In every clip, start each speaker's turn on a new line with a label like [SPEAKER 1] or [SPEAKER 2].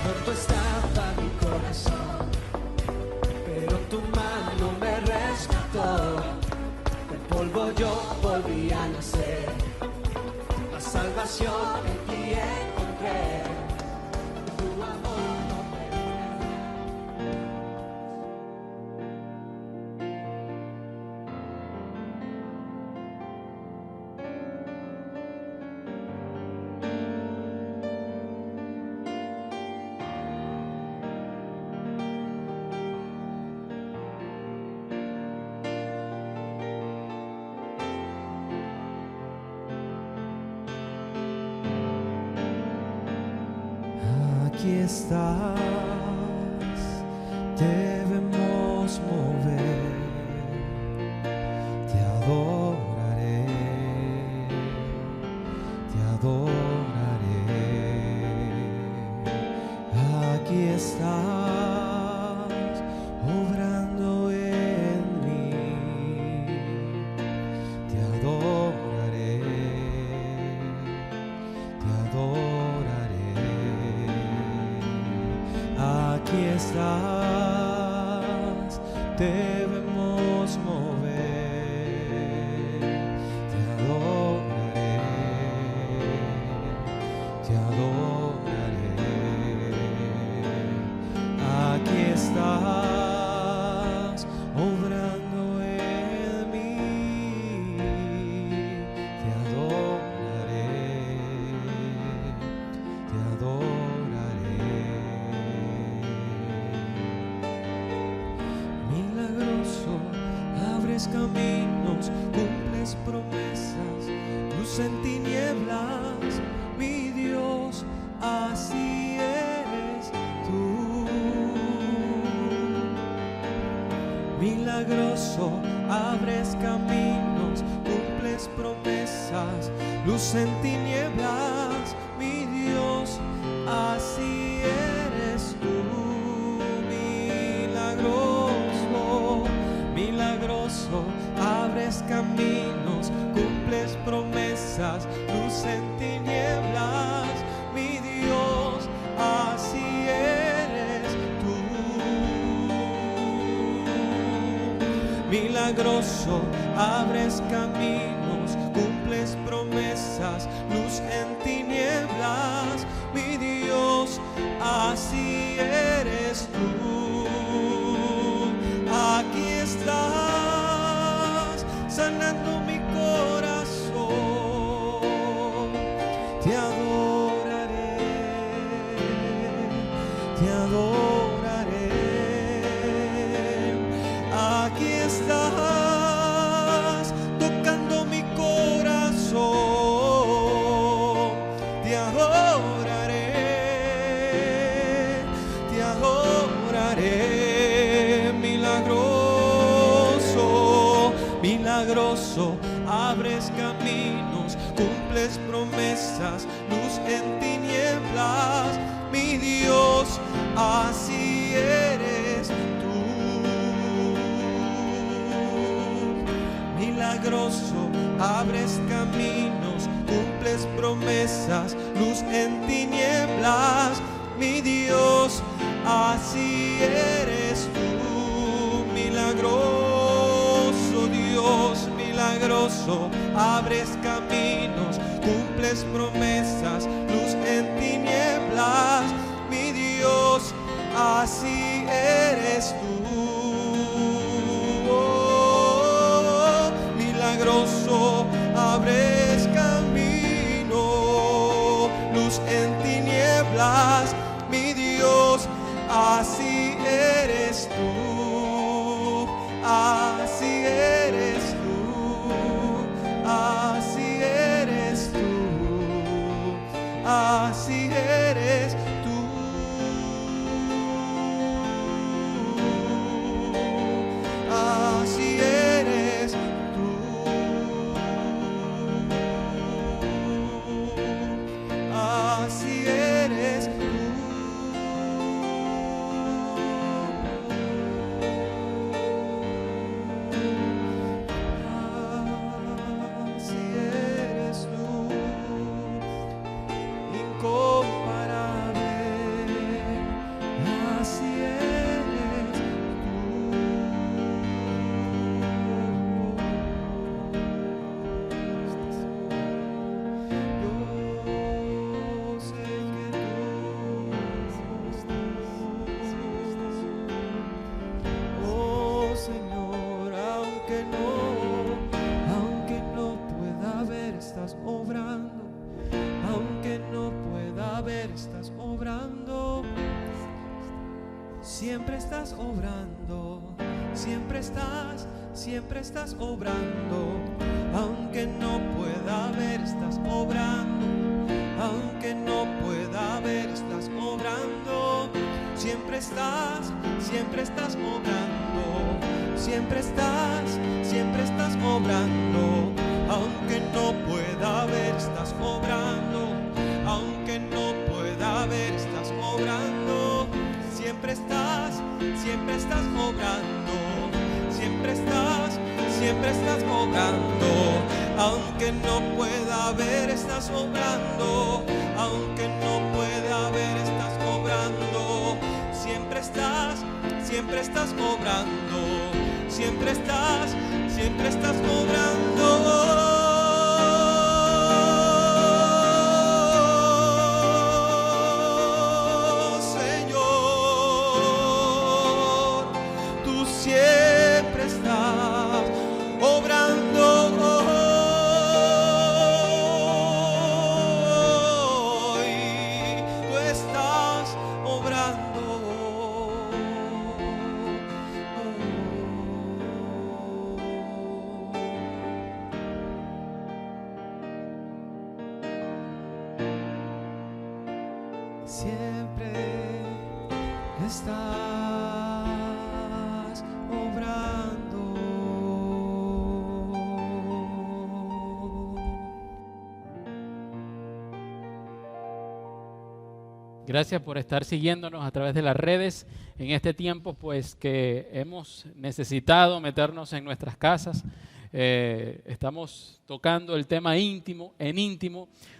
[SPEAKER 1] Roto estaba mi corazón, pero tu mano me rescató. Del polvo yo volví a nacer, la salvación en ti encontré. Tu amor no me
[SPEAKER 2] Aquí estás, debemos mover, te adoraré, te adoraré. Aquí estás, obrando en mí, te adoraré, te adoraré. Aquí estás, debemos mover, te adoraré, te adoraré. Aquí estás, obrando en mí, te adoraré, te adoraré. Milagroso, abres caminos, cumples promesas, luz en tinieblas, mi Dios, así eres tú. Milagroso, abres caminos, cumples promesas, luz en tinieblas, mi Dios, así eres tú. Milagroso, abres caminos, cumples promesas, luz en tinieblas, mi Dios, así eres tú. Milagroso, abres caminos, cumples promesas, luz en tinieblas, mi Dios, así eres tú. Aquí estás, sanando mi corazón, te adoraré, te adoraré. Aquí estás, tocando mi corazón, te adoraré, te adoraré. Milagroso, abres caminos, cumples promesas, luz en tinieblas, mi Dios, así eres tú. Milagroso, abres caminos, cumples promesas, luz en tinieblas, mi Dios, así eres tú. Milagroso Dios, milagroso, abres caminos, cumples promesas, luz en tinieblas, mi Dios, así eres tú. Oh, milagroso, abres camino, luz en tinieblas, mi Dios, así eres tú. Así eres tú, así eres tú, así eres tú, así eres tú, así eres tú. estás obrando, siempre estás obrando, siempre estás obrando, aunque no pueda ver, estás obrando, aunque no pueda ver, estás obrando, siempre estás obrando, siempre estás obrando, aunque no pueda ver, estás obrando, aunque no pueda ver, estás obrando, siempre estás obrando, siempre estás obrando, aunque no pueda ver, estás obrando, aunque no pueda ver, estás obrando, siempre estás obrando, siempre estás obrando. Siempre estás obrando.
[SPEAKER 3] Gracias por estar siguiéndonos a través de las redes en este tiempo, pues que hemos necesitado meternos en nuestras casas. Estamos tocando el tema íntimo,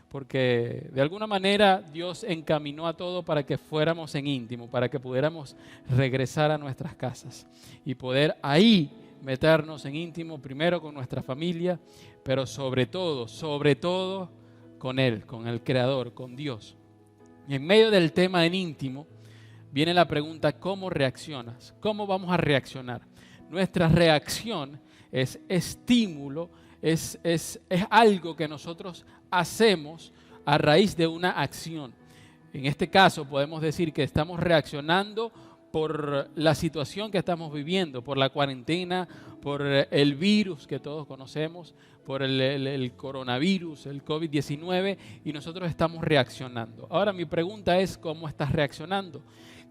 [SPEAKER 3] porque de alguna manera Dios encaminó a todo para que fuéramos en íntimo, para que pudiéramos regresar a nuestras casas y poder ahí meternos en íntimo, primero con nuestra familia, pero sobre todo con Él, con el Creador, con Dios. Y en medio del tema en íntimo viene la pregunta: ¿cómo reaccionas? ¿Cómo vamos a reaccionar? Nuestra reacción es estímulo, es algo que nosotros hacemos a raíz de una acción. En este caso podemos decir que estamos reaccionando por la situación que estamos viviendo, por la cuarentena, por el virus que todos conocemos, por el coronavirus, el COVID-19, y nosotros estamos reaccionando. Ahora mi pregunta es: ¿cómo estás reaccionando?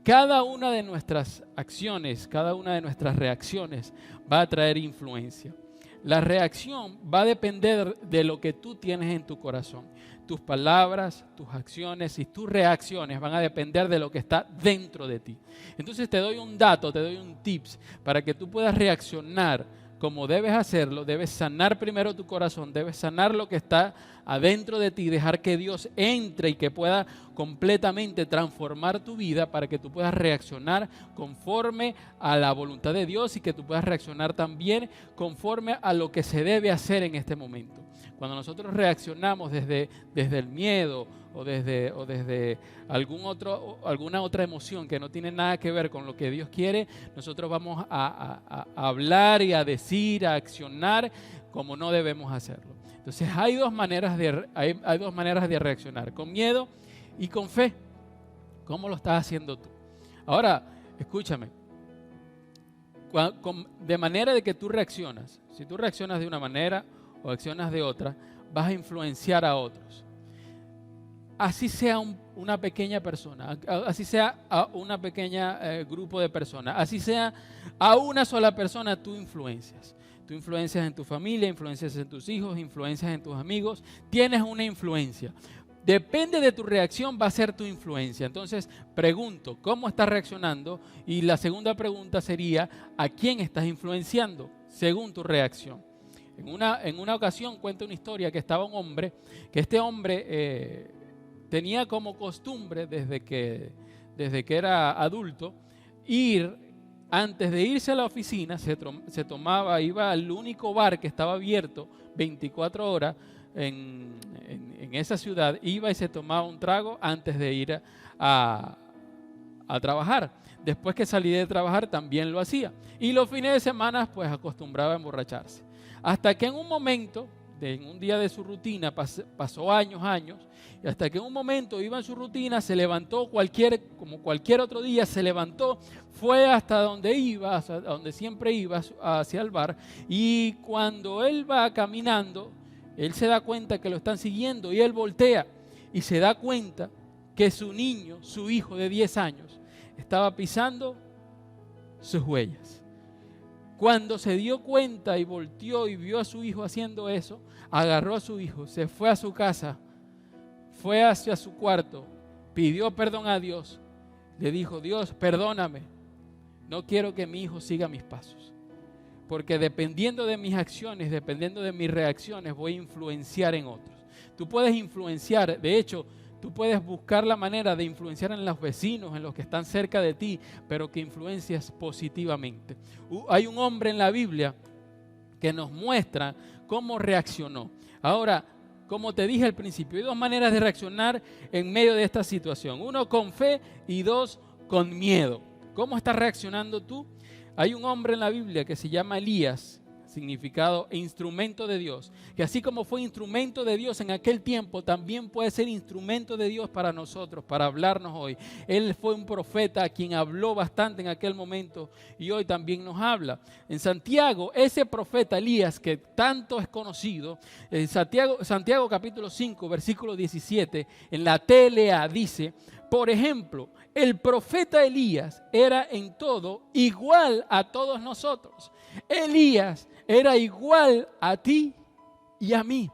[SPEAKER 3] Cada una de nuestras acciones, cada una de nuestras reacciones va a traer influencia. La reacción va a depender de lo que tú tienes en tu corazón. Tus palabras, tus acciones y tus reacciones van a depender de lo que está dentro de ti. Entonces te doy un dato, te doy un tips para que tú puedas reaccionar como debes hacerlo. Debes sanar primero tu corazón, debes sanar lo que está adentro de ti, dejar que Dios entre y que pueda completamente transformar tu vida para que tú puedas reaccionar conforme a la voluntad de Dios y que tú puedas reaccionar también conforme a lo que se debe hacer en este momento. Cuando nosotros reaccionamos desde el miedo o desde alguna otra emoción que no tiene nada que ver con lo que Dios quiere, nosotros vamos a hablar y a decir, a accionar como no debemos hacerlo. Entonces hay dos maneras de reaccionar: con miedo y con fe. ¿Cómo lo estás haciendo tú? Ahora, escúchame. De manera de que tú reaccionas, si tú reaccionas de una manera o accionas de otra, vas a influenciar a otros. Así sea una pequeña persona, así sea a una pequeña grupo de personas, así sea a una sola persona, tú influencias. Tú influencias en tu familia, influencias en tus hijos, influencias en tus amigos. Tienes una influencia. Depende de tu reacción, va a ser tu influencia. Entonces, pregunto, ¿cómo estás reaccionando? Y la segunda pregunta sería, ¿a quién estás influenciando según tu reacción? En una ocasión cuenta una historia que estaba un hombre, que este hombre tenía como costumbre desde que era adulto antes de irse a la oficina, iba al único bar que estaba abierto 24 horas en esa ciudad, iba y se tomaba un trago antes de ir a trabajar. Después que salí de trabajar también lo hacía. Y los fines de semana pues acostumbraba a emborracharse. Hasta que en un momento en un día de su rutina, pasó años, y hasta que en un momento iba en su rutina, se levantó como cualquier otro día, se levantó, fue hasta donde iba, hasta donde siempre iba, hacia el bar, y cuando él va caminando, él se da cuenta que lo están siguiendo, y él voltea, y se da cuenta que su niño, su hijo de 10 años, estaba pisando sus huellas. Cuando se dio cuenta y volteó y vio a su hijo haciendo eso, agarró a su hijo, se fue a su casa, fue hacia su cuarto, pidió perdón a Dios, le dijo: Dios, perdóname, no quiero que mi hijo siga mis pasos, porque dependiendo de mis acciones, dependiendo de mis reacciones, voy a influenciar en otros. Tú puedes influenciar, de hecho, tú puedes buscar la manera de influenciar en los vecinos, en los que están cerca de ti, pero que influencias positivamente. Hay un hombre en la Biblia que nos muestra cómo reaccionó. Ahora, como te dije al principio, hay dos maneras de reaccionar en medio de esta situación. Uno, con fe, y dos, con miedo. ¿Cómo estás reaccionando tú? Hay un hombre en la Biblia que se llama Elías, significado instrumento de Dios, que así como fue instrumento de Dios en aquel tiempo, también puede ser instrumento de Dios para nosotros, para hablarnos hoy. Él fue un profeta a quien habló bastante en aquel momento y hoy también nos habla. En Santiago, ese profeta Elías que tanto es conocido, en Santiago capítulo 5, versículo 17, en la TLA dice: por ejemplo, el profeta Elías era en todo igual a todos nosotros. Elías era igual a ti y a mí.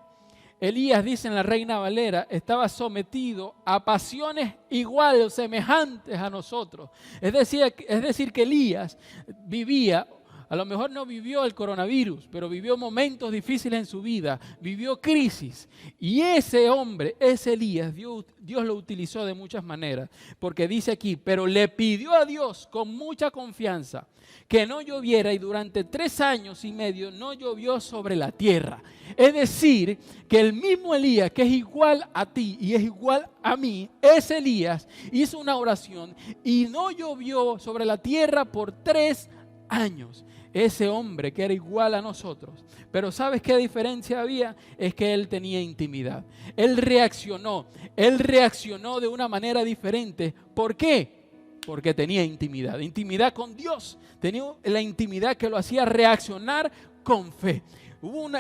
[SPEAKER 3] Elías, dice en la Reina Valera, estaba sometido a pasiones iguales o semejantes a nosotros. Es decir, que Elías vivía, a lo mejor no vivió el coronavirus, pero vivió momentos difíciles en su vida, vivió crisis. Y ese hombre, ese Elías, Dios lo utilizó de muchas maneras, porque dice aquí: pero le pidió a Dios con mucha confianza que no lloviera, y durante 3 años y medio no llovió sobre la tierra. Es decir, que el mismo Elías, que es igual a ti y es igual a mí, ese Elías hizo una oración y no llovió sobre la tierra por 3 años. Ese hombre que era igual a nosotros. Pero ¿sabes qué diferencia había? Es que él tenía intimidad. Él reaccionó de una manera diferente. ¿Por qué? Porque tenía intimidad con Dios. Tenía la intimidad que lo hacía reaccionar con fe.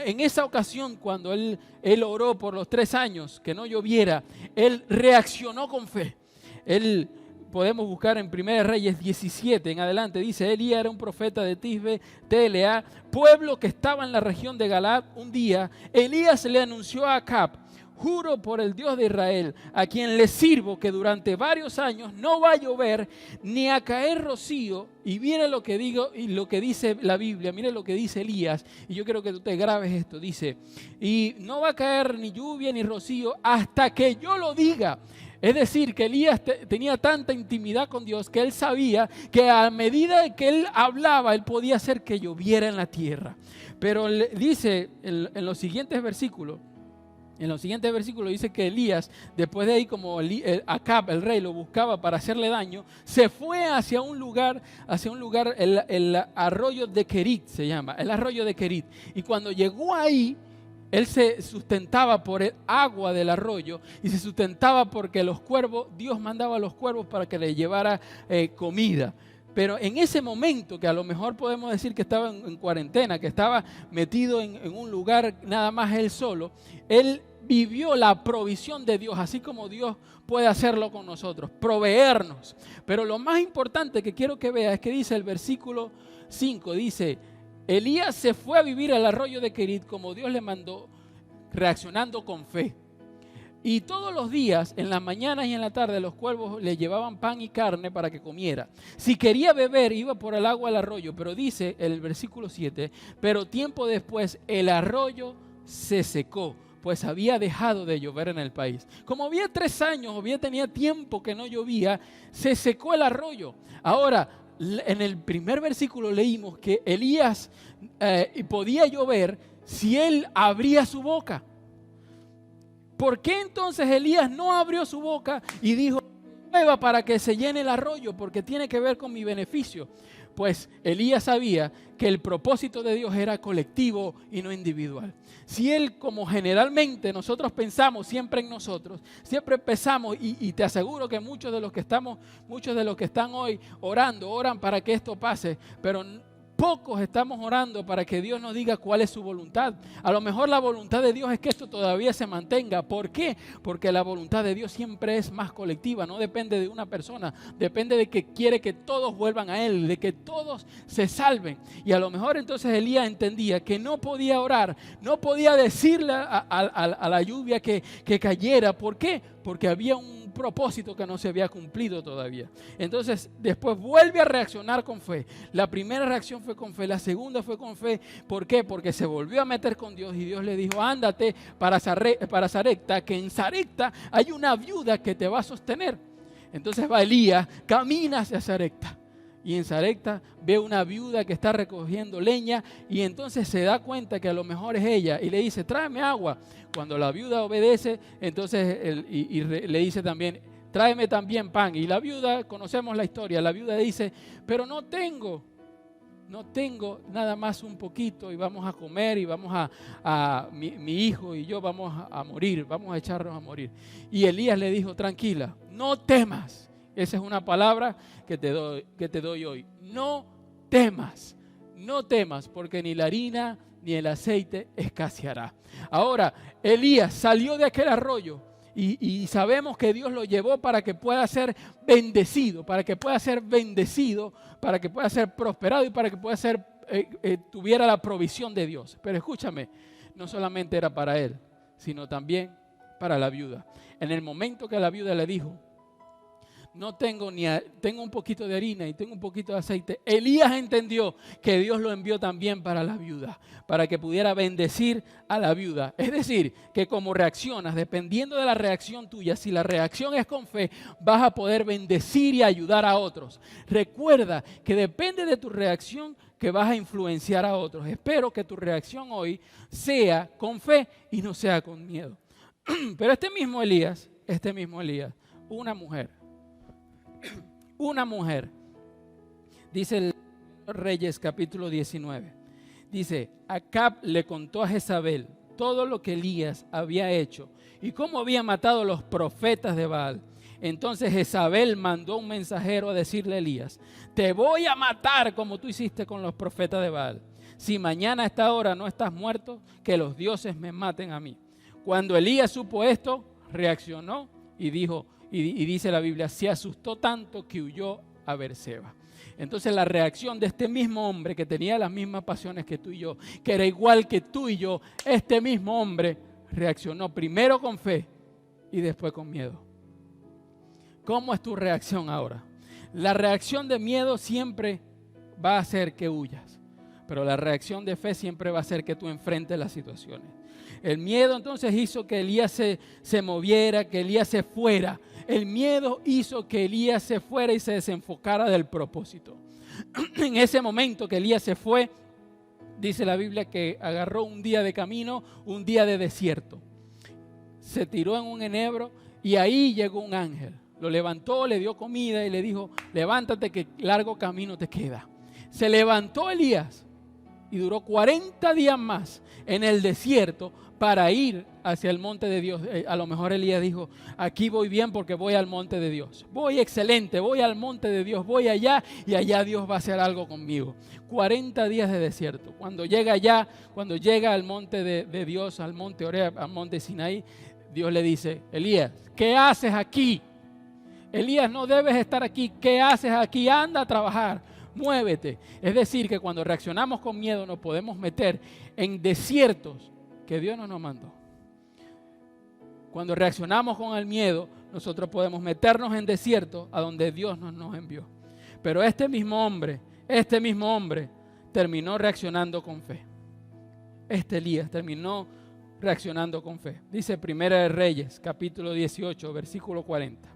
[SPEAKER 3] En esa ocasión, cuando él oró por los 3 años que no lloviera, él reaccionó con fe. Podemos buscar en 1 Reyes 17 en adelante, dice: Elías era un profeta de Tisbe, TLA, pueblo que estaba en la región de Galaad. Un día, Elías le anunció a Acab: juro por el Dios de Israel, a quien le sirvo, que durante varios años no va a llover ni a caer rocío. Y mire lo que digo y lo que dice la Biblia, mire lo que dice Elías, y yo quiero que tú te grabes esto. Dice: y no va a caer ni lluvia ni rocío hasta que yo lo diga. Es decir, que Elías tenía tanta intimidad con Dios que él sabía que a medida que él hablaba, él podía hacer que lloviera en la tierra. Pero dice en los siguientes versículos, dice que Elías, después de ahí, como Acab, el rey, lo buscaba para hacerle daño, se fue hacia un lugar, el arroyo de Kerit se llama, el arroyo de Kerit. Y cuando llegó ahí, él se sustentaba por el agua del arroyo y se sustentaba porque Dios mandaba a los cuervos para que le llevara comida. Pero en ese momento, que a lo mejor podemos decir que estaba en cuarentena, que estaba metido en un lugar nada más él solo, él vivió la provisión de Dios, así como Dios puede hacerlo con nosotros, proveernos. Pero lo más importante que quiero que veas es que dice el versículo 5, dice: Elías se fue a vivir al arroyo de Kerit como Dios le mandó, reaccionando con fe. Y todos los días, en las mañanas y en la tarde, los cuervos le llevaban pan y carne para que comiera. Si quería beber, iba por el agua al arroyo. Pero dice el versículo 7, pero tiempo después el arroyo se secó, pues había dejado de llover en el país. Como había 3 años, tenía tiempo que no llovía, se secó el arroyo. Ahora, en el primer versículo leímos que Elías podía llover si él abría su boca. ¿Por qué entonces Elías no abrió su boca y dijo: llueva para que se llene el arroyo, porque tiene que ver con mi beneficio? Pues Elías sabía que el propósito de Dios era colectivo y no individual. Si Él, como generalmente nosotros pensamos siempre en nosotros, siempre pensamos, y te aseguro que muchos de los que están hoy orando, oran para que esto pase, pero pocos estamos orando para que Dios nos diga cuál es su voluntad. A lo mejor la voluntad de Dios es que esto todavía se mantenga. ¿Por qué? Porque la voluntad de Dios siempre es más colectiva, no depende de una persona, depende de que quiere que todos vuelvan a Él, de que todos se salven. Y a lo mejor entonces Elías entendía que no podía orar, no podía decirle a la lluvia que cayera. ¿Por qué? Porque había un propósito que no se había cumplido todavía. Entonces después vuelve a reaccionar con fe. La primera reacción fue con fe, la segunda fue con fe. ¿Por qué? Porque se volvió a meter con Dios y Dios le dijo: ándate para Sarepta, que en Sarepta hay una viuda que te va a sostener. Entonces va Elías, camina hacia Sarepta. Y en Sarepta ve una viuda que está recogiendo leña y entonces se da cuenta que a lo mejor es ella y le dice: tráeme agua. Cuando la viuda obedece, entonces le dice también: tráeme también pan. Y la viuda, conocemos la historia, la viuda dice: pero no tengo nada más un poquito y vamos a comer y vamos mi hijo y yo vamos a morir, vamos a echarnos a morir. Y Elías le dijo: tranquila, no temas. Esa es una palabra que te doy hoy. No temas, porque ni la harina ni el aceite escaseará. Ahora, Elías salió de aquel arroyo y sabemos que Dios lo llevó para que pueda ser bendecido, para que pueda ser prosperado y para que pueda tuviera la provisión de Dios. Pero escúchame, no solamente era para él, sino también para la viuda. En el momento que la viuda le dijo: tengo un poquito de harina y tengo un poquito de aceite, Elías entendió que Dios lo envió también para la viuda, para que pudiera bendecir a la viuda. Es decir, que como reaccionas, dependiendo de la reacción tuya, si la reacción es con fe, vas a poder bendecir y ayudar a otros. Recuerda que depende de tu reacción que vas a influenciar a otros. Espero que tu reacción hoy sea con fe y no sea con miedo. Pero este mismo Elías, una mujer, dice el Reyes capítulo 19, dice: Acab le contó a Jezabel todo lo que Elías había hecho y cómo había matado a los profetas de Baal. Entonces Jezabel mandó un mensajero a decirle a Elías: te voy a matar como tú hiciste con los profetas de Baal. Si mañana a esta hora no estás muerto, que los dioses me maten a mí. Cuando Elías supo esto, reaccionó y dijo, y dice la Biblia, se asustó tanto que huyó a Beerseba. Entonces la reacción de este mismo hombre que tenía las mismas pasiones que tú y yo, que era igual que tú y yo, este mismo hombre reaccionó primero con fe y después con miedo. ¿Cómo es tu reacción ahora? La reacción de miedo siempre va a hacer que huyas, pero la reacción de fe siempre va a hacer que tú enfrentes las situaciones. El miedo entonces hizo que Elías se moviera, que Elías se fuera. El miedo hizo que Elías se fuera y se desenfocara del propósito. En ese momento que Elías se fue, dice la Biblia que agarró un día de camino, un día de desierto. Se tiró en un enebro y ahí llegó un ángel. Lo levantó, le dio comida y le dijo: levántate que largo camino te queda. Se levantó Elías y duró 40 días más en el desierto para ir hacia el monte de Dios. A lo mejor Elías dijo: aquí voy bien porque voy al monte de Dios. Voy excelente, voy al monte de Dios, voy allá y allá Dios va a hacer algo conmigo. 40 días de desierto. Cuando llega allá, cuando llega al monte de Dios, al monte Oreb, al monte Sinaí, Dios le dice: Elías, ¿qué haces aquí? Elías, no debes estar aquí. ¿Qué haces aquí? Anda a trabajar. Muévete. Es decir, que cuando reaccionamos con miedo nos podemos meter en desiertos que Dios no nos mandó. Cuando reaccionamos con el miedo, nosotros podemos meternos en desiertos a donde Dios no nos envió. Pero este mismo hombre terminó reaccionando con fe. Este Elías terminó reaccionando con fe. Dice Primera de Reyes, capítulo 18, versículo 40.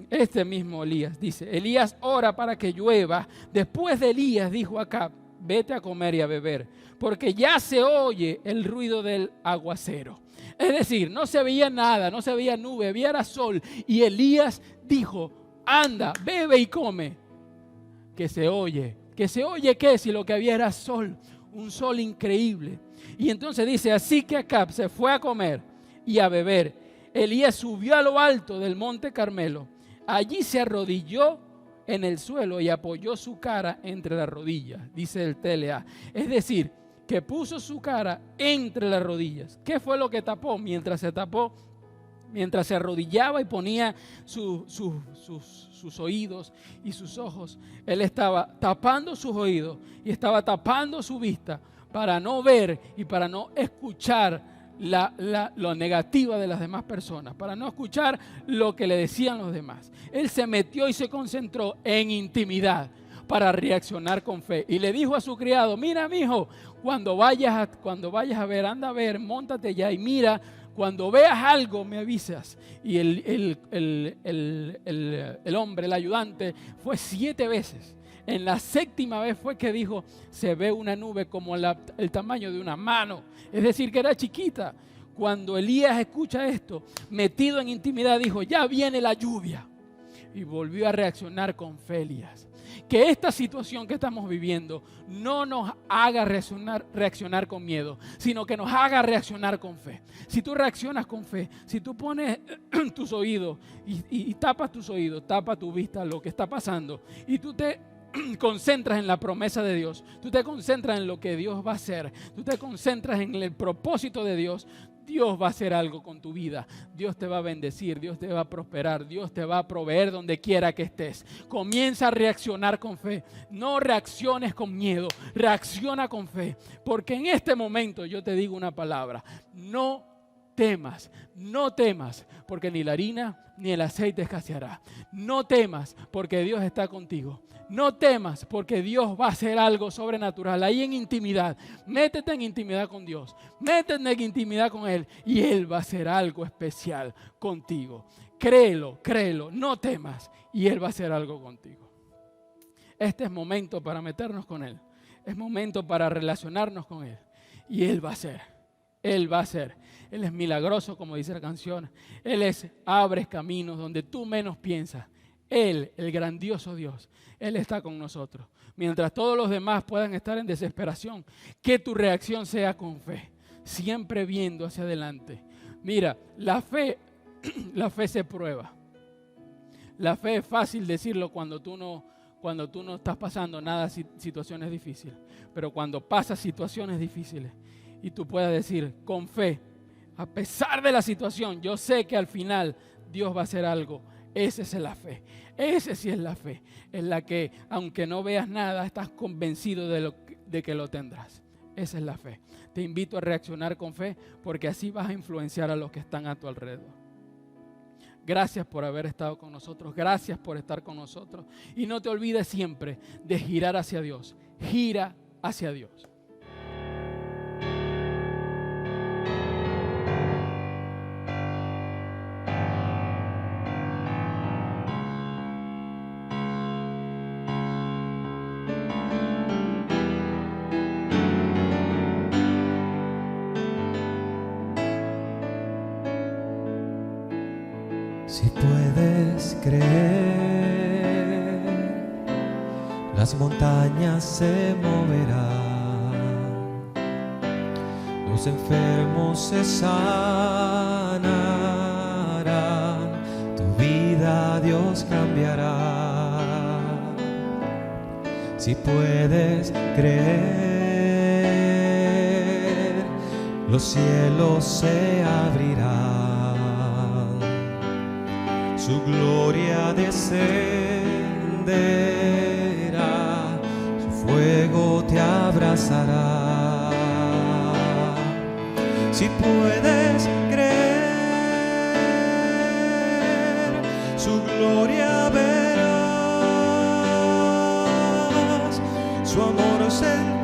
[SPEAKER 3] Este mismo Elías dice: Elías ora para que llueva. Después de Elías dijo a Acab: vete a comer y a beber, porque ya se oye el ruido del aguacero. Es decir, no se veía nada, no se veía nube, había sol. Y Elías dijo: anda, bebe y come. que se oye. ¿Que se oye qué? Si lo que había era sol, un sol increíble. Y entonces dice, así que Acab se fue a comer y a beber. Elías subió a lo alto del monte Carmelo. Allí se arrodilló en el suelo y apoyó su cara entre las rodillas, dice el TLA. Es decir, que puso su cara entre las rodillas. ¿Qué fue lo que tapó? Mientras se arrodillaba y ponía sus oídos y sus ojos, él estaba tapando sus oídos y estaba tapando su vista para no ver y para no escuchar lo negativa de las demás personas, para no escuchar lo que le decían los demás. Él se metió y se concentró en intimidad para reaccionar con fe. Y le dijo a su criado, mira, mijo, cuando vayas a ver, anda a ver, móntate ya y mira, cuando veas algo me avisas. Y el hombre, el ayudante, fue 7 veces. En la 7ª vez fue que dijo, se ve una nube como el tamaño de una mano. Es decir, que era chiquita. Cuando Elías escucha esto, metido en intimidad, dijo, ya viene la lluvia. Y volvió a reaccionar con fe Elías. Que esta situación que estamos viviendo no nos haga reaccionar con miedo, sino que nos haga reaccionar con fe. Si tú reaccionas con fe, si tú pones tus oídos y tapas tus oídos, tapas tu vista a lo que está pasando, y tú te concentras en la promesa de Dios, tú te concentras en lo que Dios va a hacer, tú te concentras en el propósito de Dios, Dios va a hacer algo con tu vida. Dios te va a bendecir, Dios te va a prosperar, Dios te va a proveer donde quiera que estés. Comienza a reaccionar con fe. No reacciones con miedo, reacciona con fe. Porque en este momento yo te digo una palabra: no temas, no temas, porque ni la harina ni el aceite escaseará. No temas, porque Dios está contigo. No temas, porque Dios va a hacer algo sobrenatural. Ahí en intimidad, métete en intimidad con Dios, métete en intimidad con Él y Él va a hacer algo especial contigo. Créelo, créelo, no temas y Él va a hacer algo contigo. Este es momento para meternos con Él, es momento para relacionarnos con Él y Él va a hacer. Él va a hacer. Él es milagroso, como dice la canción. Él abre caminos donde tú menos piensas. Él, el grandioso Dios, Él está con nosotros. Mientras todos los demás puedan estar en desesperación, que tu reacción sea con fe, siempre viendo hacia adelante. Mira, la fe se prueba. La fe es fácil decirlo cuando tú no estás pasando nada, situaciones difíciles. Pero cuando pasas situaciones difíciles y tú puedas decir con fe, a pesar de la situación, yo sé que al final Dios va a hacer algo. Esa es la fe. Esa sí es la fe. En la que, aunque no veas nada, estás convencido de que lo tendrás. Esa es la fe. Te invito a reaccionar con fe, porque así vas a influenciar a los que están a tu alrededor. Gracias por haber estado con nosotros. Gracias por estar con nosotros. Y no te olvides siempre de girar hacia Dios. Gira hacia Dios.
[SPEAKER 2] Si puedes creer, las montañas se moverán, los enfermos se sanarán, tu vida Dios cambiará. Si puedes creer, los cielos se abrirán, su gloria descenderá, su fuego te abrazará. Si puedes creer, su gloria verás, su amor sentirás.